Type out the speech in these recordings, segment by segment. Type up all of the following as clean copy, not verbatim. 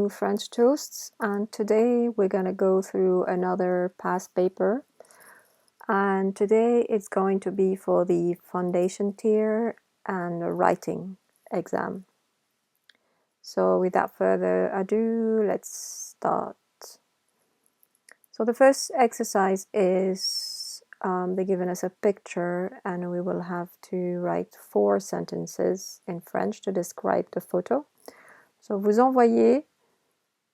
French toasts, and today we're going to go through another past paper, and today it's going to be for the foundation tier and the writing exam. So without further ado, let's start. So the first exercise is they're giving us a picture and we will have to write 4 sentences in French to describe the photo. So vous envoyez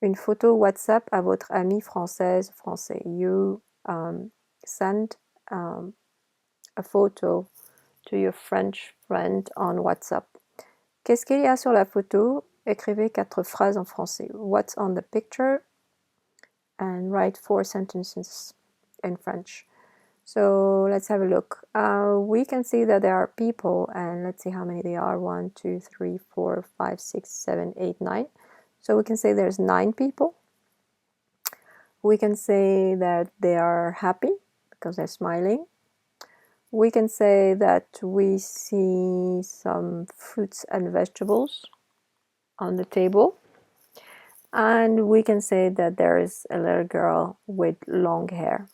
une photo WhatsApp à votre amie française, français. You send a photo to your French friend on WhatsApp. Qu'est-ce qu'il y a sur la photo? Écrivez 4 phrases en français. What's on the picture? And write 4 sentences in French. So let's have a look. We can see that there are people, and let's see how many they are. 1, 2, 3, 4, 5, 6, 7, 8, 9. So we can say there's 9 people. We can say that they are happy because they're smiling. We can say that we see some fruits and vegetables on the table. And we can say that there is a little girl with long hair.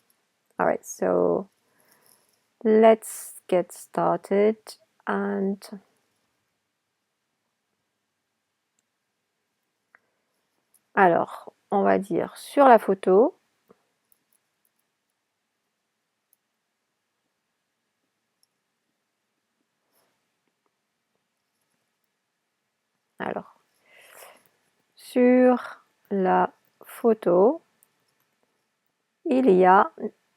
All right, so let's get started. And alors, on va dire sur la photo, alors, sur la photo, il y a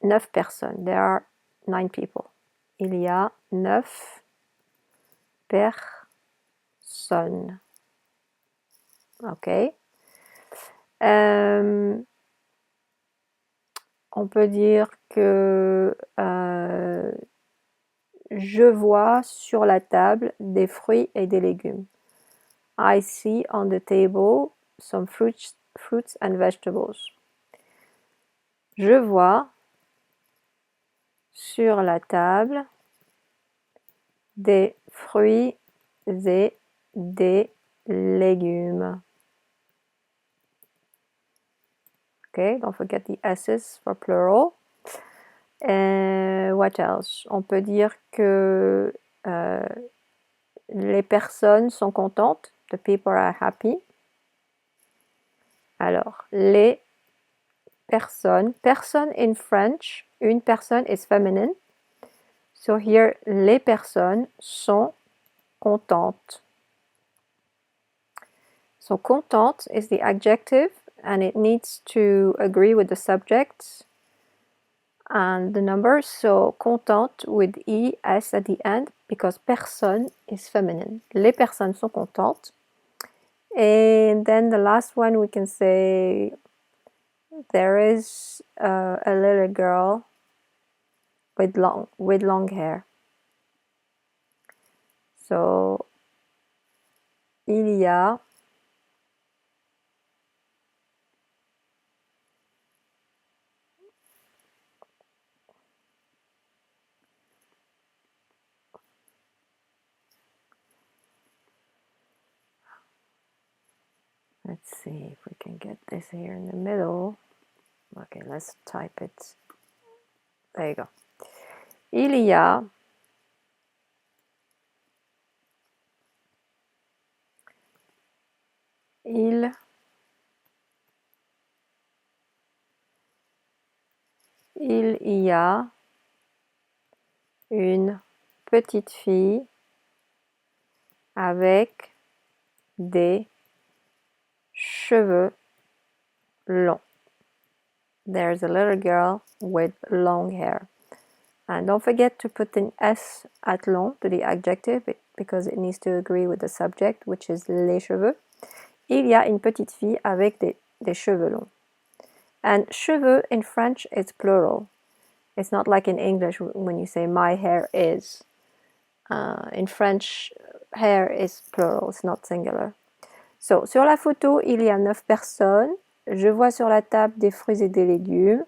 9 personnes. There are 9 people. Il y a 9 personnes. Ok. On peut dire que je vois sur la table des fruits et des légumes. I see on the table some fruits and vegetables. Je vois sur la table des fruits et des légumes. Okay, don't forget the S's for plural. What else? On peut dire que les personnes sont contentes. The people are happy. Alors, les personnes. Person in French, une personne is feminine. So here, les personnes sont contentes. So contente is the adjective and it needs to agree with the subject and the number. So contente with ES at the end because personne is feminine. Les personnes sont contentes. And then the last one we can say there is a little girl with long hair. So il y a let's see if we can get this here in the middle. Okay, let's type it. There you go. Il y a il y a une petite fille avec des cheveux longs. There's a little girl with long hair. And don't forget to put an S at long to the adjective because it needs to agree with the subject, which is les cheveux. Il y a une petite fille avec des cheveux longs. And cheveux in French is plural. It's not like in English when you say my hair is. In French, hair is plural, it's not singular. So, sur la photo, il y a 9 personnes. Je vois sur la table des fruits et des légumes.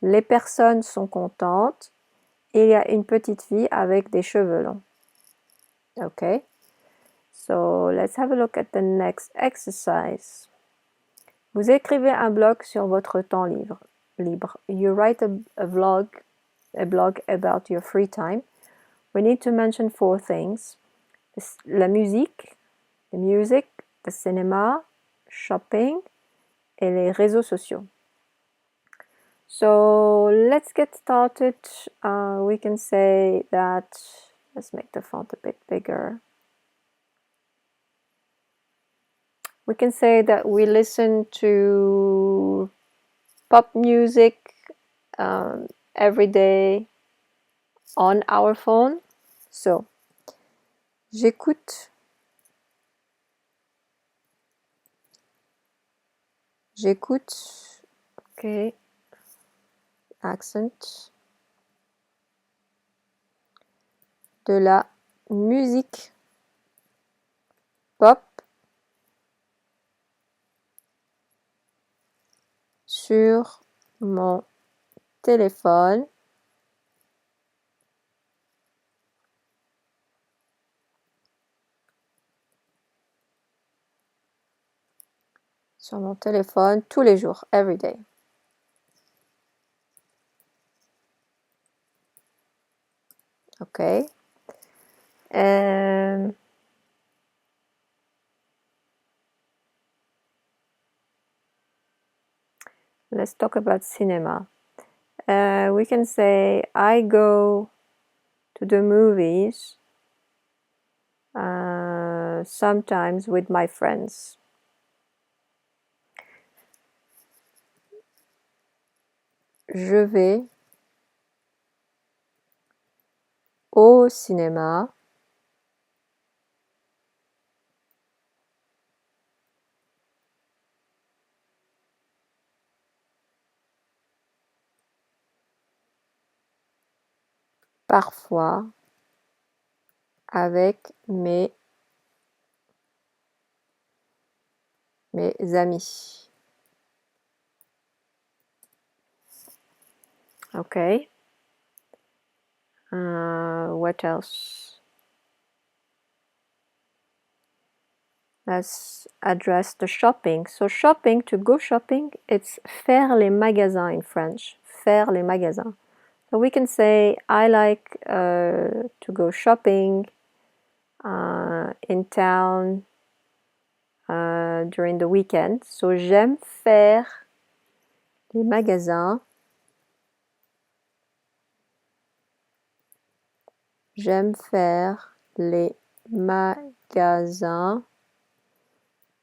Les personnes sont contentes. Il y a une petite fille avec des cheveux longs. Okay. So, let's have a look at the next exercise. Vous écrivez un blog sur votre temps libre. You write a blog about your free time. We need to mention 4 things. La musique, the music, the cinema, shopping, et les réseaux sociaux. So let's get started. We can say that, let's make the font a bit bigger. We can say that we listen to pop music every day on our phone. So, j'écoute okay, accent, de la musique pop sur mon téléphone tous les jours, every day. Okay. Let's talk about cinema. We can say I go to the movies sometimes with my friends. Je vais au cinéma parfois avec mes amis. Okay. What else? Let's address the shopping. So shopping, to go shopping, it's faire les magasins in French. Faire les magasins. So we can say I like to go shopping in town during the weekend. So j'aime faire les magasins. J'aime faire les magasins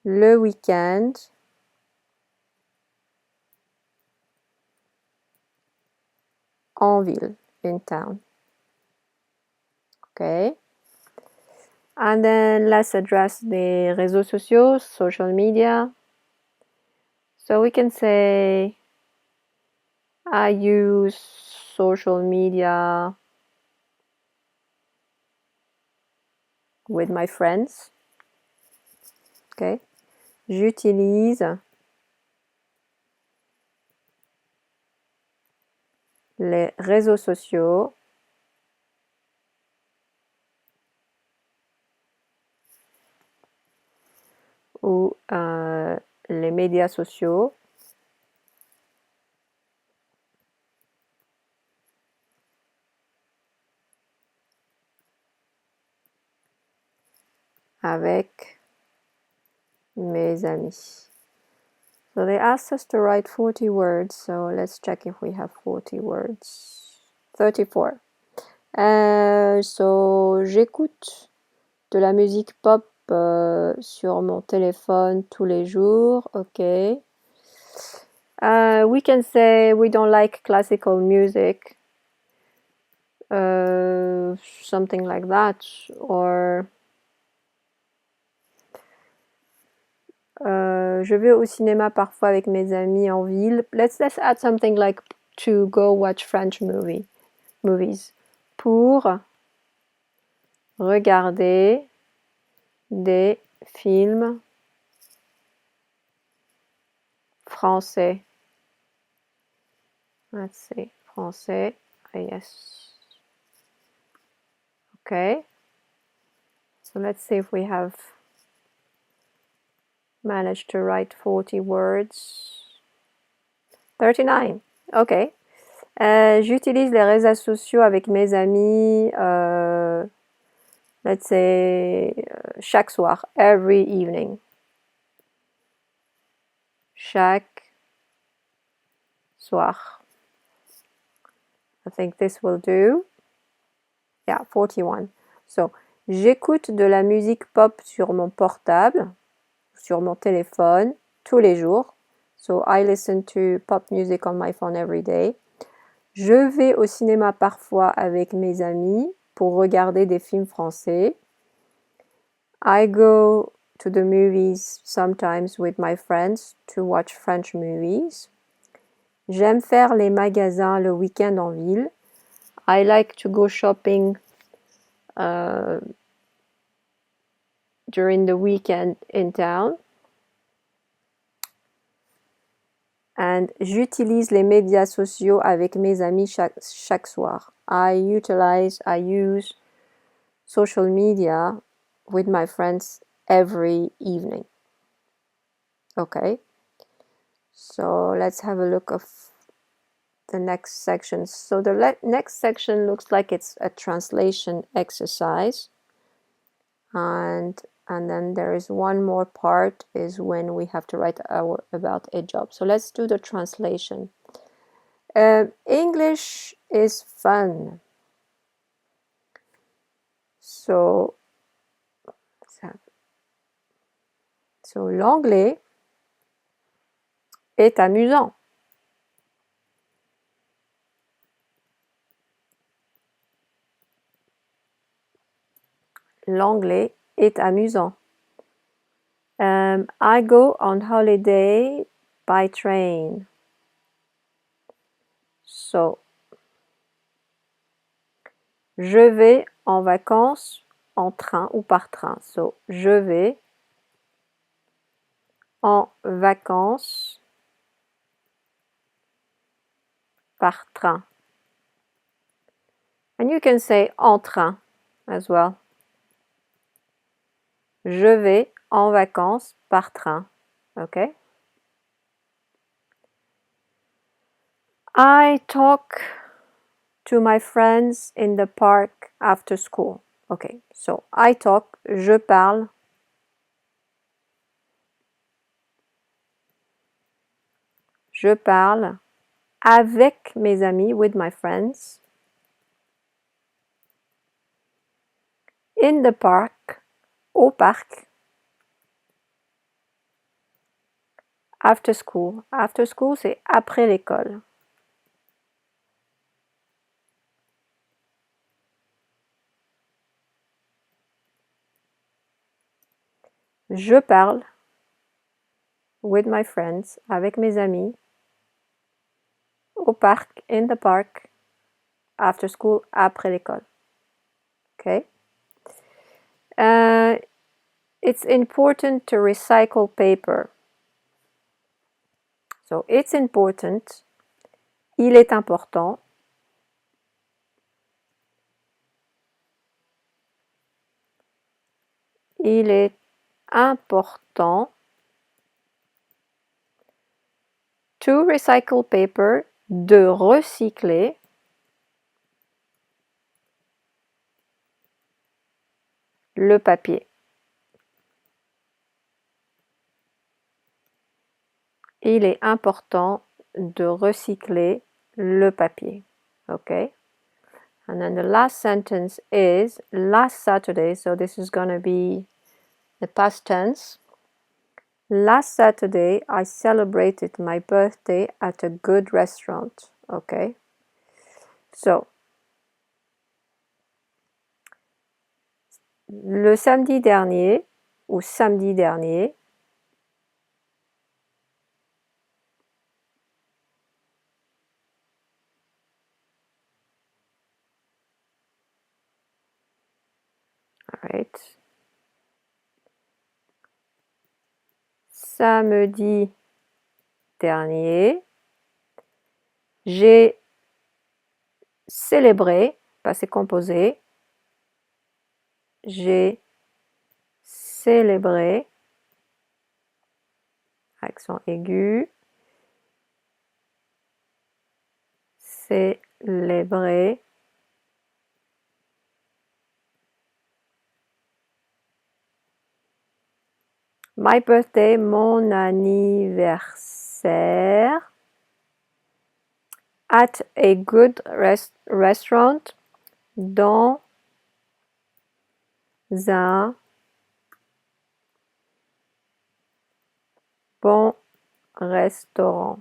le week-end en ville, in town. Okay. And then let's address the réseaux sociaux, social media. So we can say I use social media with my friends. Okay. J'utilise les réseaux sociaux ou les médias sociaux avec mes amis. So they asked us to write 40 words, so let's check if we have 40 words. 34. So j'écoute de la musique pop sur mon téléphone tous les jours. Okay. We can say we don't like classical music. Something like that. Or je vais au cinéma parfois avec mes amis en ville. Let's add something like to go watch French movies. Pour regarder des films français. Let's see, français, yes. Okay. So let's see if we have managed to write 40 words. 39. Ok. J'utilise les réseaux sociaux avec mes amis, let's say, chaque soir, every evening. Chaque soir. I think this will do. Yeah, 41. So, j'écoute de la musique pop sur mon portable, sur mon téléphone, tous les jours. So, I listen to pop music on my phone every day. Je vais au cinéma parfois avec mes amis pour regarder des films français. I go to the movies sometimes with my friends to watch French movies. J'aime faire les magasins le week-end en ville. I like to go shopping during the weekend in town. And j'utilise les médias sociaux avec mes amis chaque soir. I use social media with my friends every evening. Okay. So let's have a look of the next section. So the next section looks like it's a translation exercise. And then there is one more part is when we have to write about a job. So let's do the translation. English is fun. So l'anglais est amusant. L'anglais est amusant. I go on holiday by train. So, je vais en vacances en train ou par train. So, je vais en vacances par train. And you can say en train as well. Je vais en vacances par train. Okay? I talk to my friends in the park after school. Okay, so I talk, je parle. Je parle avec mes amis, with my friends. In the park, au parc. After school. After school, c'est après l'école. Je parle with my friends, avec mes amis. Au parc, in the park. After school, après l'école. Okay. It's important to recycle paper. So, it's important. Il est important. Il est important to recycle paper, de recycler le papier. Il est important de recycler le papier. Okay? And then the last sentence is last Saturday, so this is going to be the past tense. Last Saturday, I celebrated my birthday at a good restaurant. Okay? So, le samedi dernier, ou samedi dernier, right. Samedi dernier, j'ai célébré, passé composé, j'ai célébré accent aigu, célébrer, my birthday, mon anniversaire, at a good restaurant, dans un bon restaurant.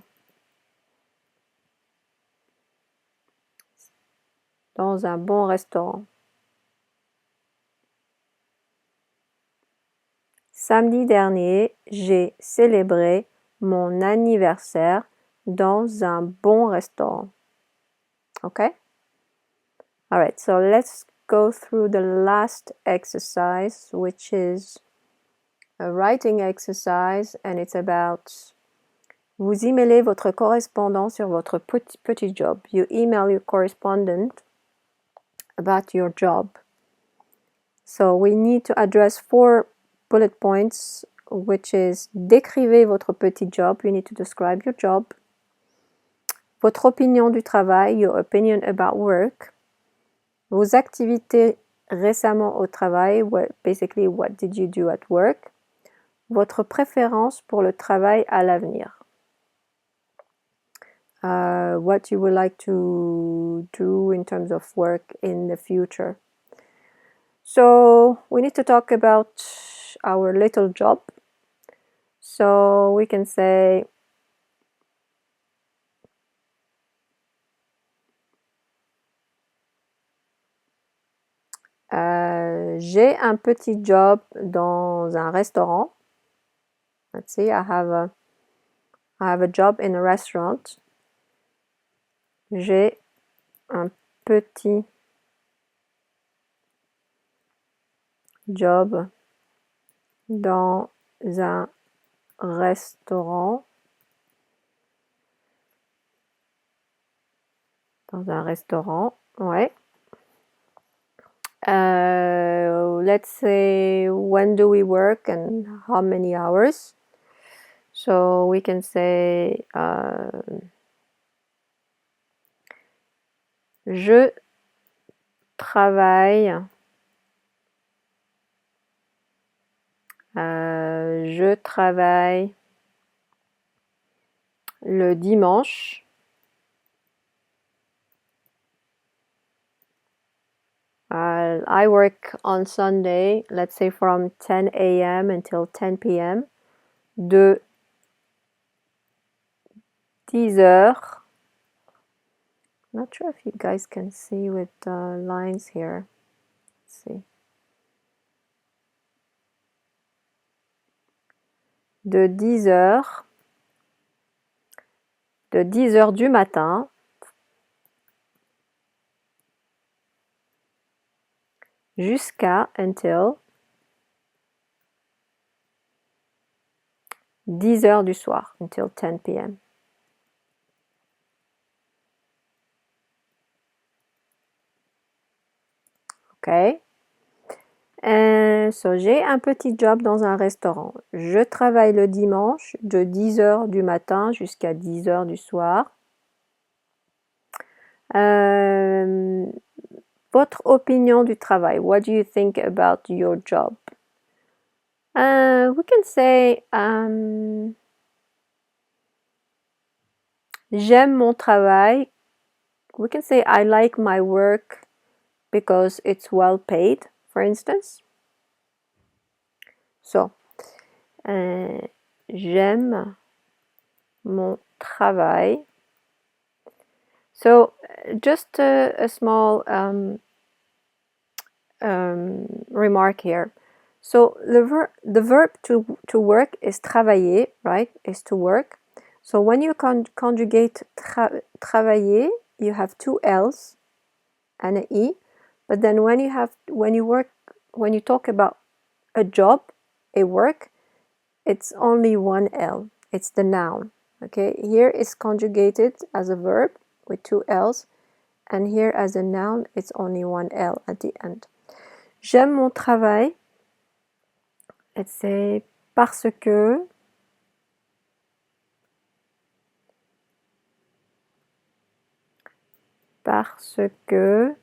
Dans un bon restaurant. Samedi dernier, j'ai célébré mon anniversaire dans un bon restaurant. Okay? All right, so let's go through the last exercise, which is a writing exercise, and it's about vous emailez votre correspondant sur votre petit job. You email your correspondent about your job. So we need to address 4 bullet points, which is décrivez votre petit job. You need to describe your job. Votre opinion du travail, your opinion about work. Vos activités récemment au travail, basically what did you do at work. Votre préférence pour le travail à l'avenir. What you would like to do in terms of work in the future. So we need to talk about our little job. So we can say j'ai un petit job dans un restaurant. Let's see, I have a job in a restaurant. J'ai un petit job dans un restaurant. Dans un restaurant, ouais. Let's say, when do we work and how many hours? So we can say, je travaille le dimanche. I work on Sunday, let's say from 10 a.m. until 10 p.m. de 10 heures. Not sure if you guys can see with the lines here. Let's see. De 10 heures. De 10 heures du matin jusqu'à until 10 heures du soir, until 10 p.m. Ok. So, j'ai un petit job dans un restaurant. Je travaille le dimanche de 10 heures du matin jusqu'à 10 heures du soir. Votre opinion du travail. What do you think about your job? We can say j'aime mon travail. We can say I like my work because it's well paid, for instance. So, j'aime mon travail. So, just a small remark here. So, the verb to work is travailler, right? Is to work. So, when you conjugate travailler, you have 2 L's and an E. But then when you talk about a job, a work, it's only 1 L. It's the noun. Okay, here is conjugated as a verb with 2 L's, and here as a noun, it's only 1 L at the end. J'aime mon travail. Let's say parce que Parce que,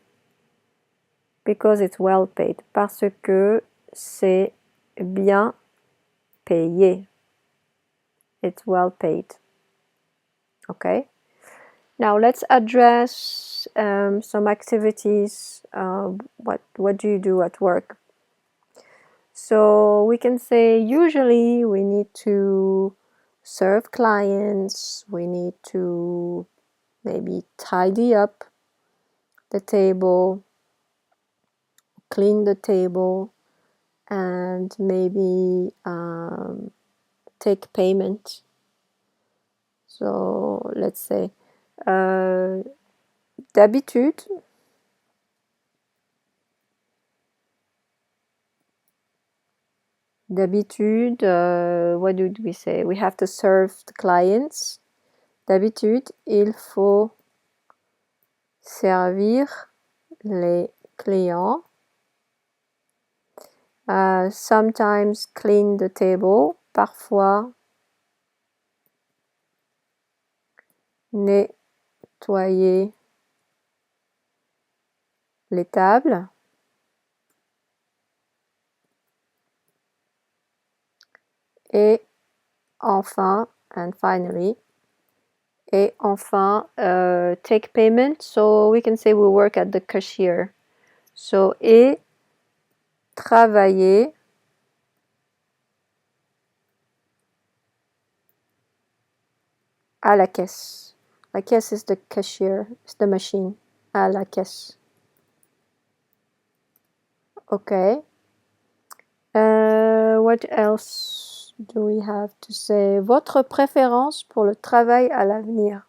because it's well paid. Parce que c'est bien payé. It's well paid. Okay. Now let's address some activities. What do you do at work? So we can say usually we need to serve clients, we need to maybe tidy up the table, clean the table, and maybe take payment. So let's say d'habitude, what did we say? We have to serve the clients. D'habitude, il faut servir les clients. Sometimes clean the table. Parfois, nettoyer les tables. Et enfin, and finally, take payment. So we can say we work at the cashier. So, et travailler à la caisse. La caisse is the cashier, it's the machine. À la caisse. Okay. What else do we have to say? Votre préférence pour le travail à l'avenir.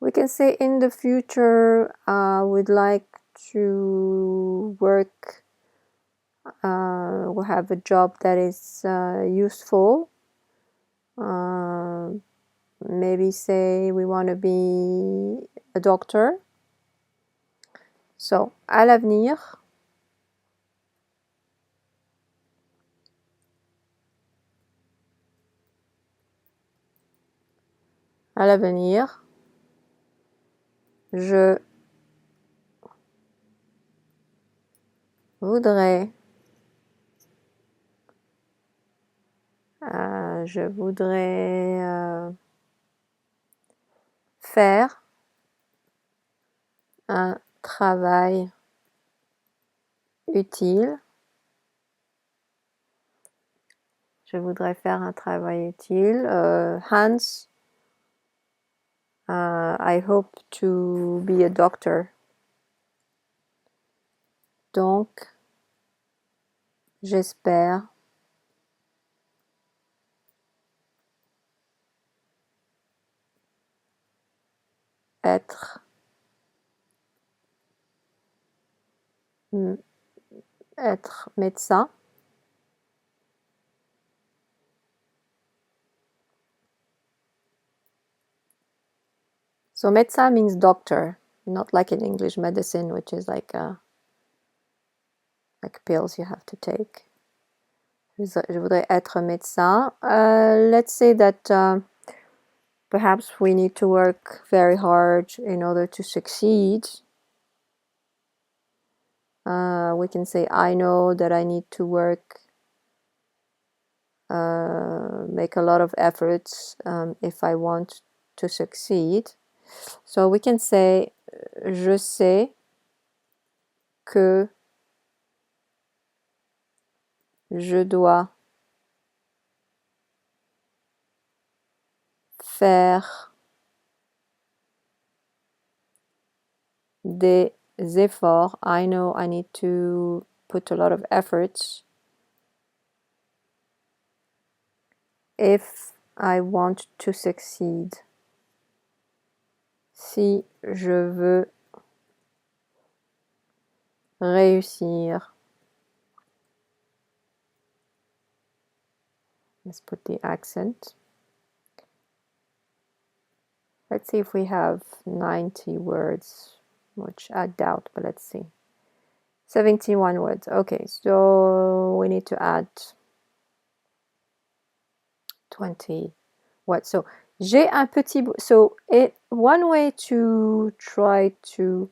We can say in the future we'd like to work, we'll have a job that is useful. Maybe say we want to be a doctor. So, à l'avenir. À l'avenir, je voudrais faire un travail utile. Je voudrais faire un travail utile. Hans, I hope to be a doctor. Donc, j'espère être médecin. So médecin means doctor, not like in English medicine, which is like pills you have to take. Je voudrais être médecin. Let's say that perhaps we need to work very hard in order to succeed. We can say, I know that I need to work, make a lot of efforts if I want to succeed. So we can say, je sais que je dois faire des efforts. I know I need to put a lot of efforts if I want to succeed. Si je veux réussir. Let's put the accent. Let's see if we have 90 words, which I doubt, but let's see. 71 words. Okay, so we need to add 20. What? So, j'ai un petit... So, one way to try to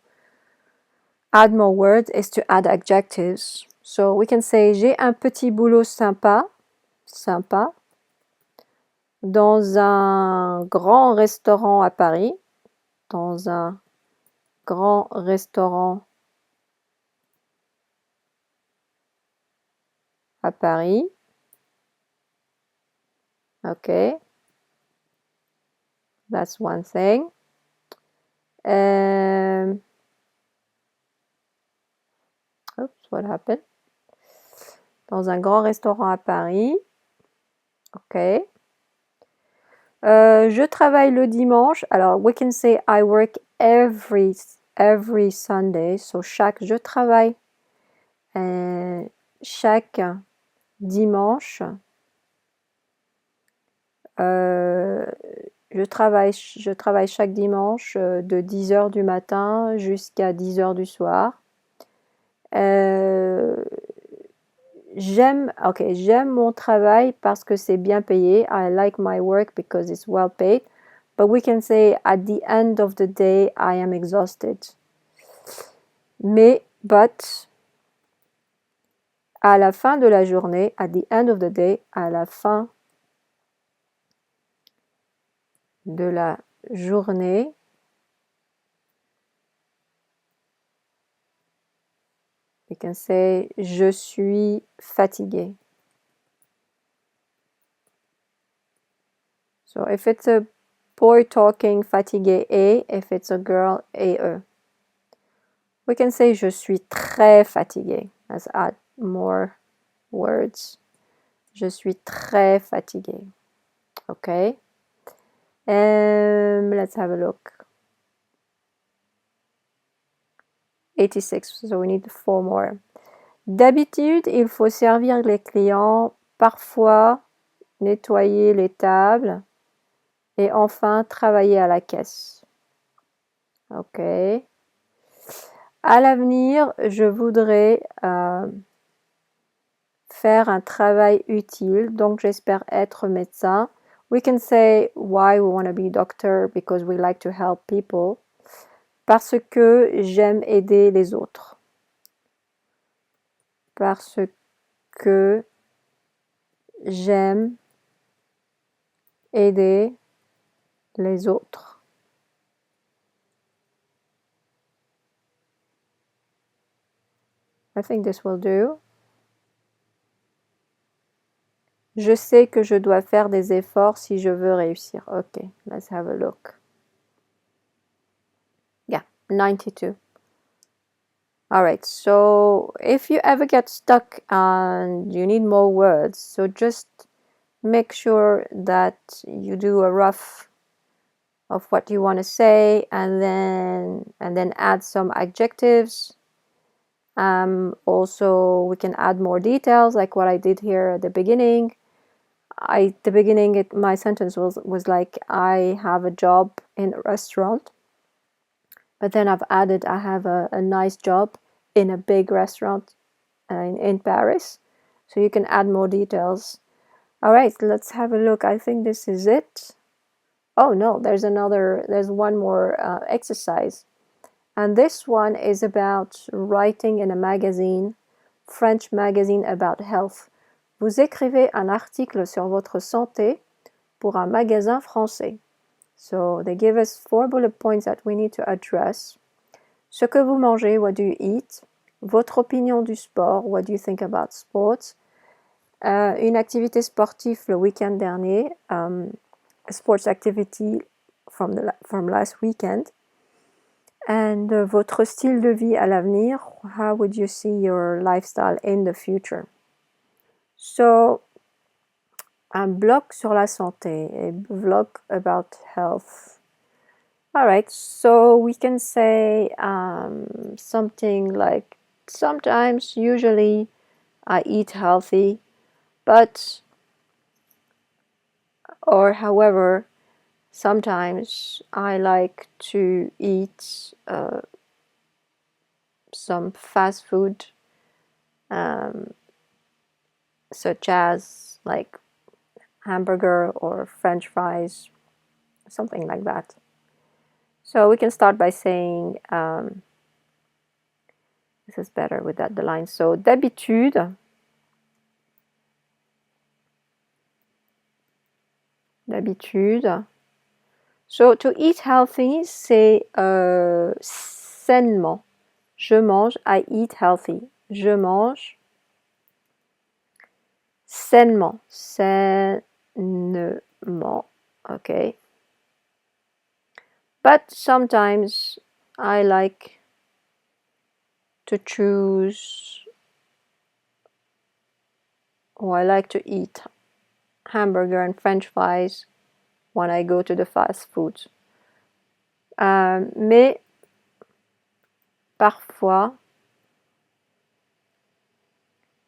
add more words is to add adjectives. So, we can say, j'ai un petit boulot sympa, sympa, dans un grand restaurant à Paris, dans un grand restaurant à Paris. Okay, that's one thing. Oops, what happened? Dans un grand restaurant à Paris. Ok. Je travaille le dimanche. Alors, we can say I work every Sunday. So, je travaille chaque dimanche. Je travaille chaque dimanche de 10h du matin jusqu'à 10h du soir. J'aime mon travail parce que c'est bien payé. I like my work because it's well paid. But we can say at the end of the day, I am exhausted. But à la fin de la journée, at the end of the day, à la fin de la journée, we can say je suis fatigué. So if it's a boy talking, fatigué et, if it's a girl, e. We can say je suis très fatigué. Let's add more words. Je suis très fatigué. Okay. Let's have a look. 86, so we need 4 more. D'habitude, il faut servir les clients, parfois nettoyer les tables et enfin travailler à la caisse. Ok. À l'avenir, je voudrais faire un travail utile, donc j'espère être médecin. We can say why we want to be doctor because we like to help people. Parce que j'aime aider les autres. Parce que j'aime aider les autres. I think this will do. Je sais que je dois faire des efforts si je veux réussir. Okay, let's have a look. Yeah, 92. All right, so if you ever get stuck and you need more words, so just make sure that you do a rough of what you want to say and then add some adjectives. Also, we can add more details like what I did here at the beginning. My sentence was like, I have a job in a restaurant. But then I've added, I have a nice job in a big restaurant in Paris. So you can add more details. All right, let's have a look. I think this is it. Oh no, there's one more exercise. And this one is about writing in a magazine, French magazine about health. Vous écrivez un article sur votre santé pour un magasin français. So they give us 4 bullet points that we need to address. Ce que vous mangez, what do you eat? Votre opinion du sport, what do you think about sports? Une activité sportive le week-end dernier, a sports activity from last weekend. And votre style de vie à l'avenir, how would you see your lifestyle in the future? So, un blog sur la santé, a vlog about health. All right, so we can say something like, sometimes, usually, I eat healthy, but, or however, sometimes I like to eat some fast food, such as like hamburger or French fries, something like that. So we can start by saying, this is better without the line. So d'habitude, So to eat healthy, c'est sainement. Je mange, I eat healthy. Je mange sainement. Sainement. Okay. But sometimes I like to choose, or I like to eat hamburger and French fries when I go to the fast food. Mais parfois,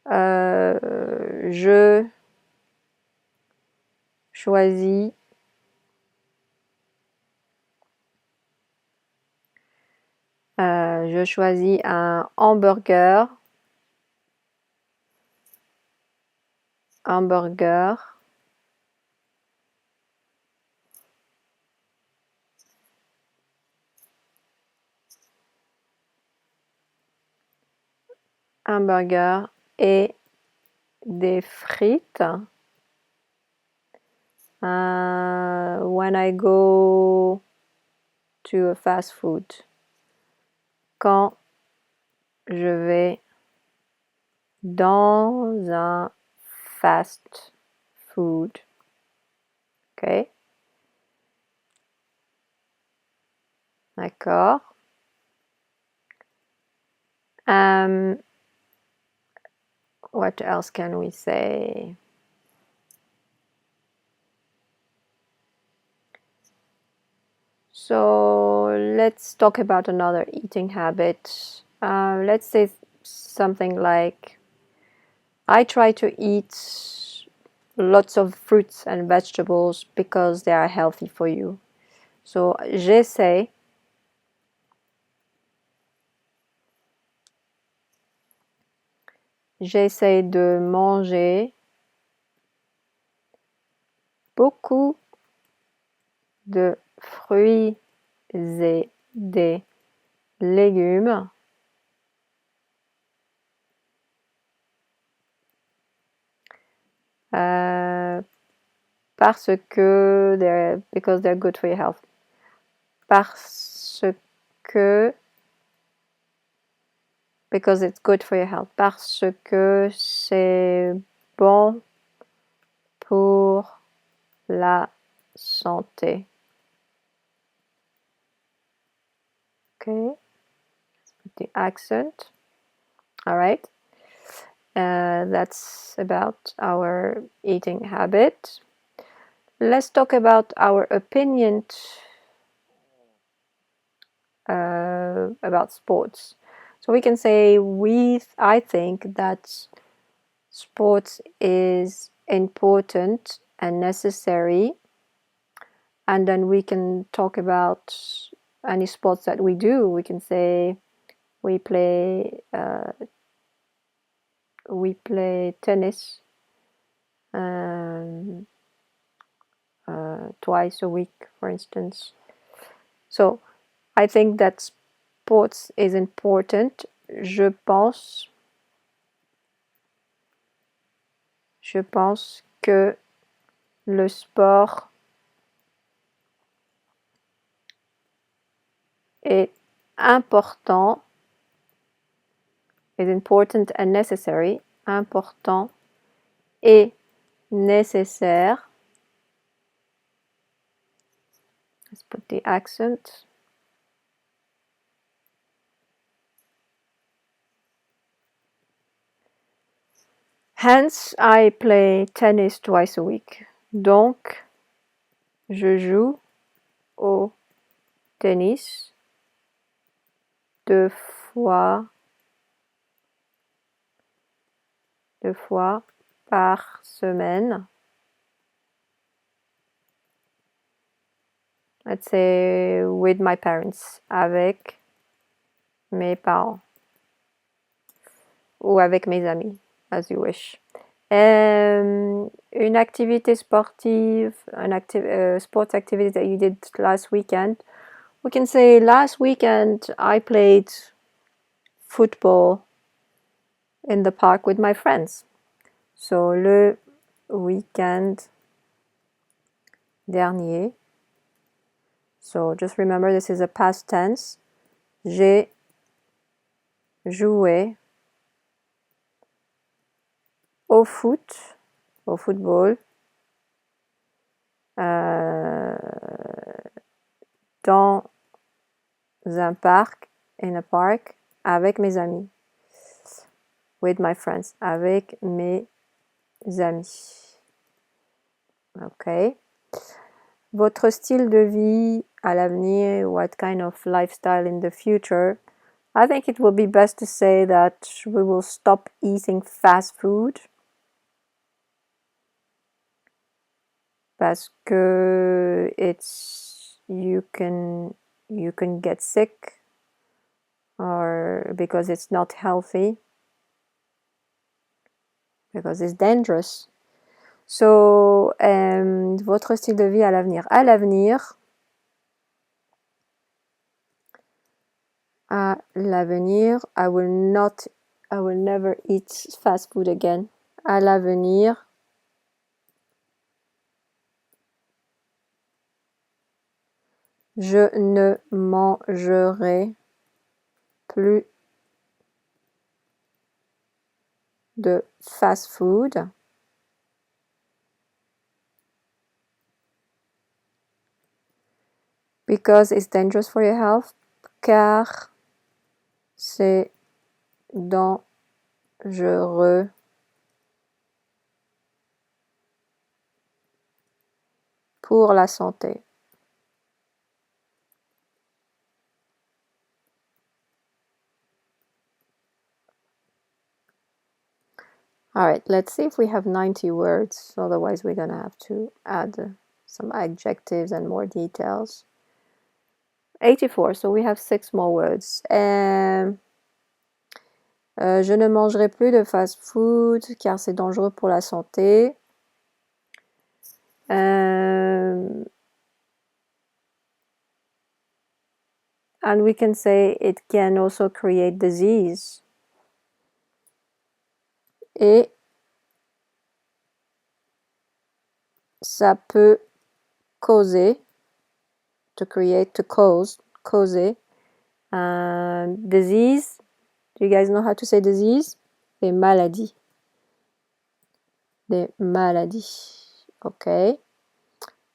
je choisis un hamburger et des frites when I go to a fast food. Quand je vais dans un fast food. Okay. D'accord. What else can we say? So let's talk about another eating habit. Let's say something like, I try to eat lots of fruits and vegetables because they are healthy for you. So j'essaie de manger beaucoup de fruits et des légumes parce que because they're good for your health. Because it's good for your health. Parce que c'est bon pour la santé. Okay, let's put the accent. All right. That's about our eating habit. Let's talk about our opinion about sports. So we can say I think that sports is important and necessary, and then we can talk about any sports that we do. We can say we play tennis twice a week, for instance. So I think that sports is important. Je pense que le sport est important, is important and necessary, important et nécessaire. Let's put the accent. Hence, I play tennis twice a week. Donc, je joue au tennis 2 fois par semaine. Let's say with my parents, avec mes parents, ou avec mes amis, as you wish. Une activité sportive, sports activity that you did last weekend. We can say last weekend I played football in the park with my friends. So le weekend dernier. So just remember this is a past tense. J'ai joué au football, dans un parc, in a park, avec mes amis. With my friends, avec mes amis. Ok. Votre style de vie à l'avenir, what kind of lifestyle in the future? I think it will be best to say that we will stop eating fast food. Parce que you can get sick or because it's not healthy, because it's dangerous. So, votre style de vie à l'avenir. À l'avenir, I will never eat fast food again. À l'avenir, je ne mangerai plus de fast food. Because it's dangerous for your health. Car c'est dangereux pour la santé. All right, let's see if we have 90 words. Otherwise, we're going to have to add some adjectives and more details. 84, so we have 6 more words. Je ne mangerai plus de fast food car c'est dangereux pour la santé. And we can say it can also create disease. Et ça peut causer, to create, to cause, causer, disease. Do you guys know how to say disease? Des maladies. Des maladies. Ok.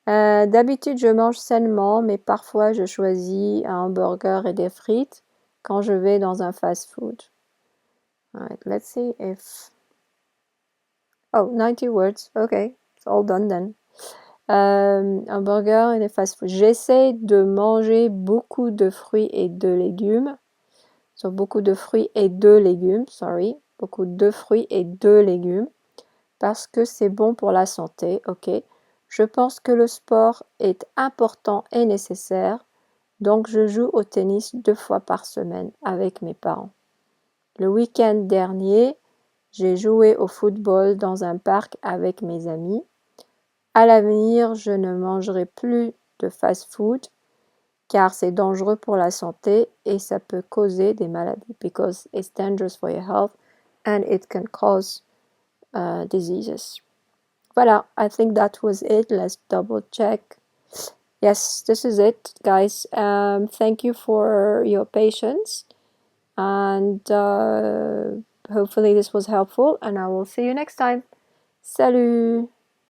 D'habitude, je mange sainement, mais parfois, je choisis un hamburger et des frites quand je vais dans un fast-food. Alright, let's see if... Oh, 90 words. Okay, it's all done then. Hamburger et des fast-food. J'essaie de manger beaucoup de fruits et de légumes. So, beaucoup de fruits et de légumes, sorry. Beaucoup de fruits et de légumes. Parce que c'est bon pour la santé, ok. Je pense que le sport est important et nécessaire, donc je joue au tennis 2 fois par semaine avec mes parents. Le week-end dernier, j'ai joué au football dans un parc avec mes amis. À l'avenir, je ne mangerai plus de fast-food car c'est dangereux pour la santé et ça peut causer des maladies because it's dangerous for your health and it can cause diseases. Voilà, I think that was it. Let's double check. Yes, this is it, guys. Thank you for your patience and hopefully this was helpful and I will see you next time. Salut!